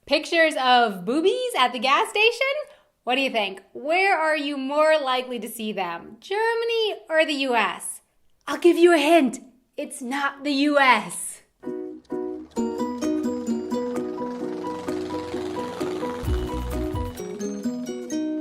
Pictures of boobies at the gas station? What do you think? Where are you more likely to see them? Germany or the US? I'll give you a hint. It's not the US.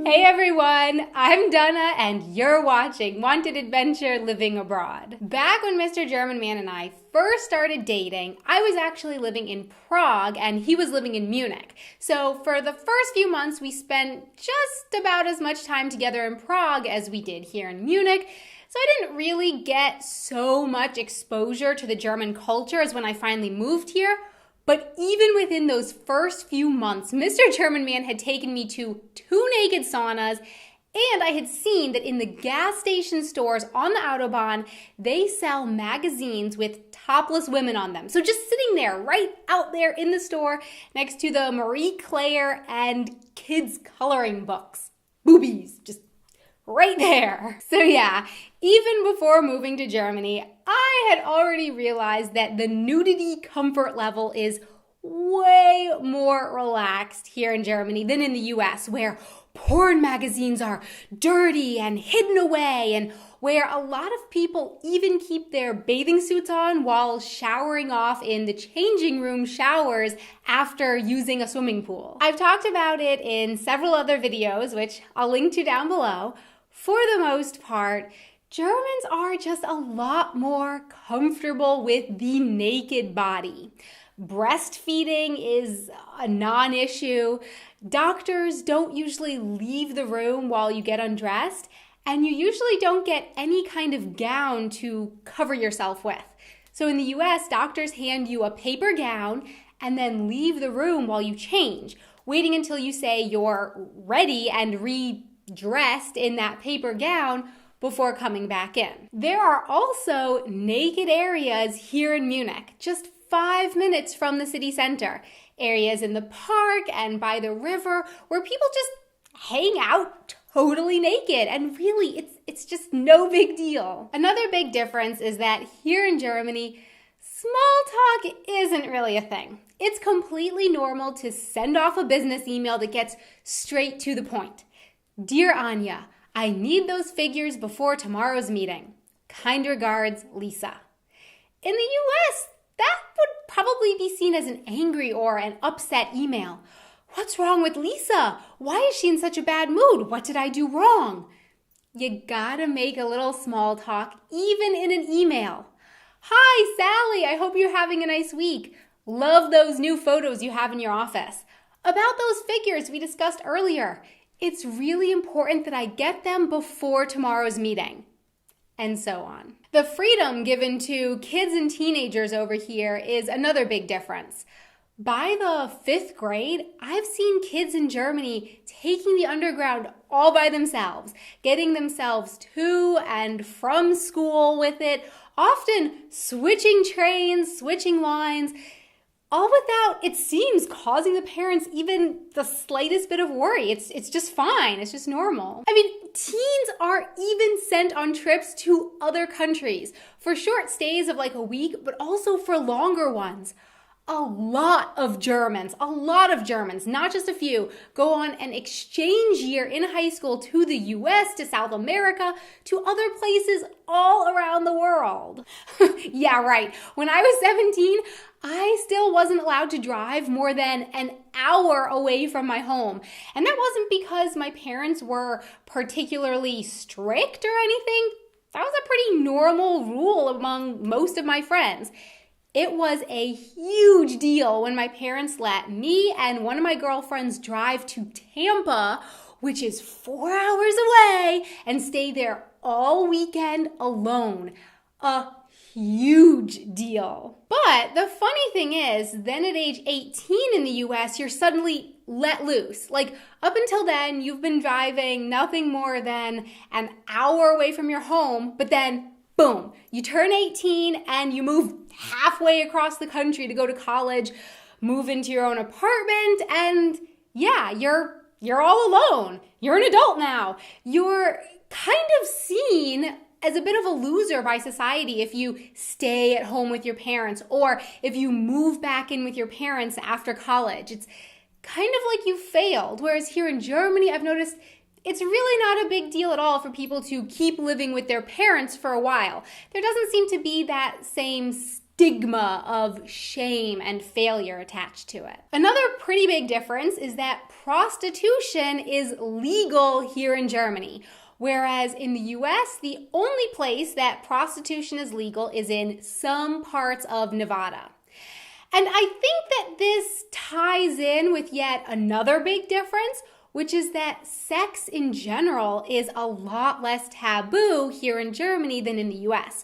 Hey everyone, I'm Donna and you're watching Wanted Adventure Living Abroad. Back when Mr. German Man and I first started dating, I was actually living in Prague and he was living in Munich. So for the first few months, we spent just about as much time together in Prague as we did here in Munich. So I didn't really get so much exposure to the German culture as when I finally moved here. But even within those first few months, Mr. German Man had taken me to 2 naked saunas, and I had seen that in the gas station stores on the Autobahn, they sell magazines with topless women on them. So just sitting there, right out there in the store, next to the Marie Claire and kids coloring books. Boobies, just right there. So yeah, even before moving to Germany, I had already realized that the nudity comfort level is way more relaxed here in Germany than in the US, where porn magazines are dirty and hidden away, and where a lot of people even keep their bathing suits on while showering off in the changing room showers after using a swimming pool. I've talked about it in several other videos, which I'll link to down below. For the most part, Germans are just a lot more comfortable with the naked body. Breastfeeding is a non-issue. Doctors don't usually leave the room while you get undressed, and you usually don't get any kind of gown to cover yourself with. So in the US, doctors hand you a paper gown and then leave the room while you change, waiting until you say you're ready and dressed in that paper gown before coming back in. There are also naked areas here in Munich, just 5 minutes from the city center. Areas in the park and by the river where people just hang out totally naked, and really it's just no big deal. Another big difference is that here in Germany, small talk isn't really a thing. It's completely normal to send off a business email that gets straight to the point. Dear Anya, I need those figures before tomorrow's meeting. Kind regards, Lisa. In the US, that would probably be seen as an angry or an upset email. What's wrong with Lisa? Why is she in such a bad mood? What did I do wrong? You gotta make a little small talk, even in an email. Hi, Sally, I hope you're having a nice week. Love those new photos you have in your office. About those figures we discussed earlier. It's really important that I get them before tomorrow's meeting, and so on. The freedom given to kids and teenagers over here is another big difference. By the 5th grade, I've seen kids in Germany taking the underground all by themselves, getting themselves to and from school with it, often switching trains, switching lines, all without, it seems, causing the parents even the slightest bit of worry. It's just fine. It's just normal. I mean, teens are even sent on trips to other countries for short stays of like a week, but also for longer ones. A lot of Germans, not just a few, go on an exchange year in high school to the US, to South America, to other places all around the world. Yeah, right. When I was 17, I still wasn't allowed to drive more than an hour away from my home. And that wasn't because my parents were particularly strict or anything. That was a pretty normal rule among most of my friends. It was a huge deal when my parents let me and one of my girlfriends drive to Tampa, which is 4 hours away, and stay there all weekend alone. A huge deal. But the funny thing is, then at age 18 in the US, you're suddenly let loose. Like, up until then, you've been driving nothing more than an hour away from your home, but then boom, you turn 18 and you move halfway across the country to go to college, move into your own apartment, and yeah, you're all alone. You're an adult now. You're kind of seen as a bit of a loser by society if you stay at home with your parents or if you move back in with your parents after college. It's kind of like you failed. Whereas here in Germany, I've noticed it's really not a big deal at all for people to keep living with their parents for a while. There doesn't seem to be that same stigma of shame and failure attached to it. Another pretty big difference is that prostitution is legal here in Germany, whereas in the US, the only place that prostitution is legal is in some parts of Nevada. And I think that this ties in with yet another big difference, which is that sex in general is a lot less taboo here in Germany than in the US.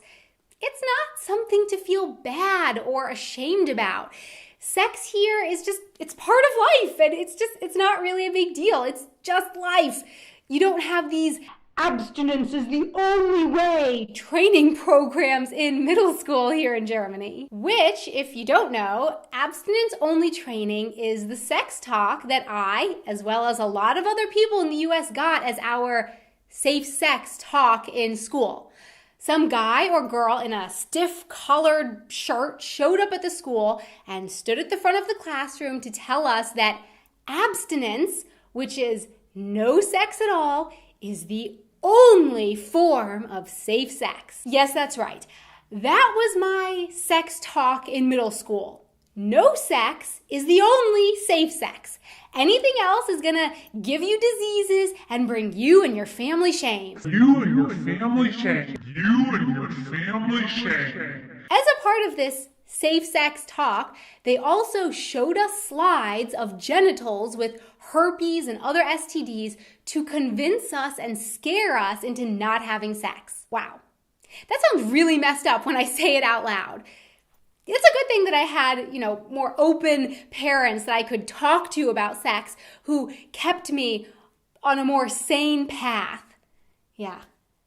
It's not something to feel bad or ashamed about. Sex here is just, it's part of life, and it's not really a big deal. It's just life. You don't have these abstinence is the only way training programs in middle school here in Germany. Which, if you don't know, abstinence-only training is the sex talk that I, as well as a lot of other people in the US, got as our safe sex talk in school. Some guy or girl in a stiff collared shirt showed up at the school and stood at the front of the classroom to tell us that abstinence, which is no sex at all, is the only form of safe sex. Yes, that's right. That was my sex talk in middle school. No sex is the only safe sex. Anything else is gonna give you diseases and bring you and your family shame. You and your family shame. You and your family shame. As a part of this safe sex talk, they also showed us slides of genitals with herpes and other STDs to convince us and scare us into not having sex. Wow. That sounds really messed up when I say it out loud. It's a good thing that I had, more open parents that I could talk to about sex who kept me on a more sane path. Yeah,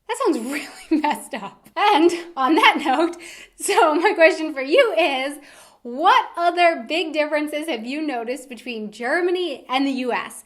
that sounds really messed up. And on that note, so my question for you is, what other big differences have you noticed between Germany and the US?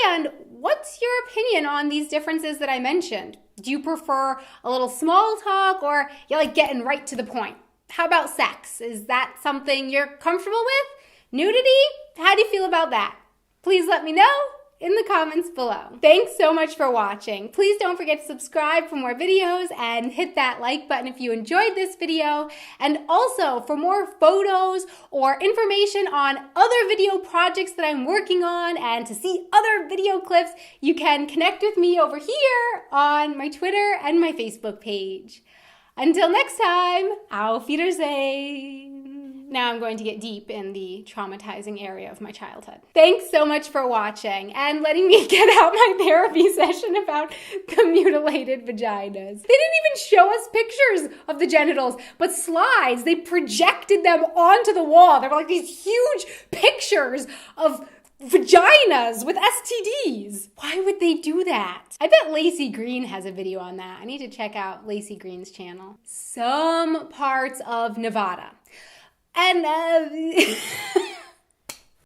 And what's your opinion on these differences that I mentioned? Do you prefer a little small talk, or you like getting right to the point? How about sex? Is that something you're comfortable with? Nudity? How do you feel about that? Please let me know in the comments below. Thanks so much for watching. Please don't forget to subscribe for more videos and hit that like button if you enjoyed this video. And also, for more photos or information on other video projects that I'm working on and to see other video clips, you can connect with me over here on my Twitter and my Facebook page. Until next time, auf Wiedersehen. Now I'm going to get deep in the traumatizing area of my childhood. Thanks so much for watching and letting me get out my therapy session about the mutilated vaginas. They didn't even show us pictures of the genitals, but slides. They projected them onto the wall. They were like these huge pictures of vaginas with STDs. Why would they do that? I bet Lacey Green has a video on that. I need to check out Lacey Green's channel. Some parts of Nevada. And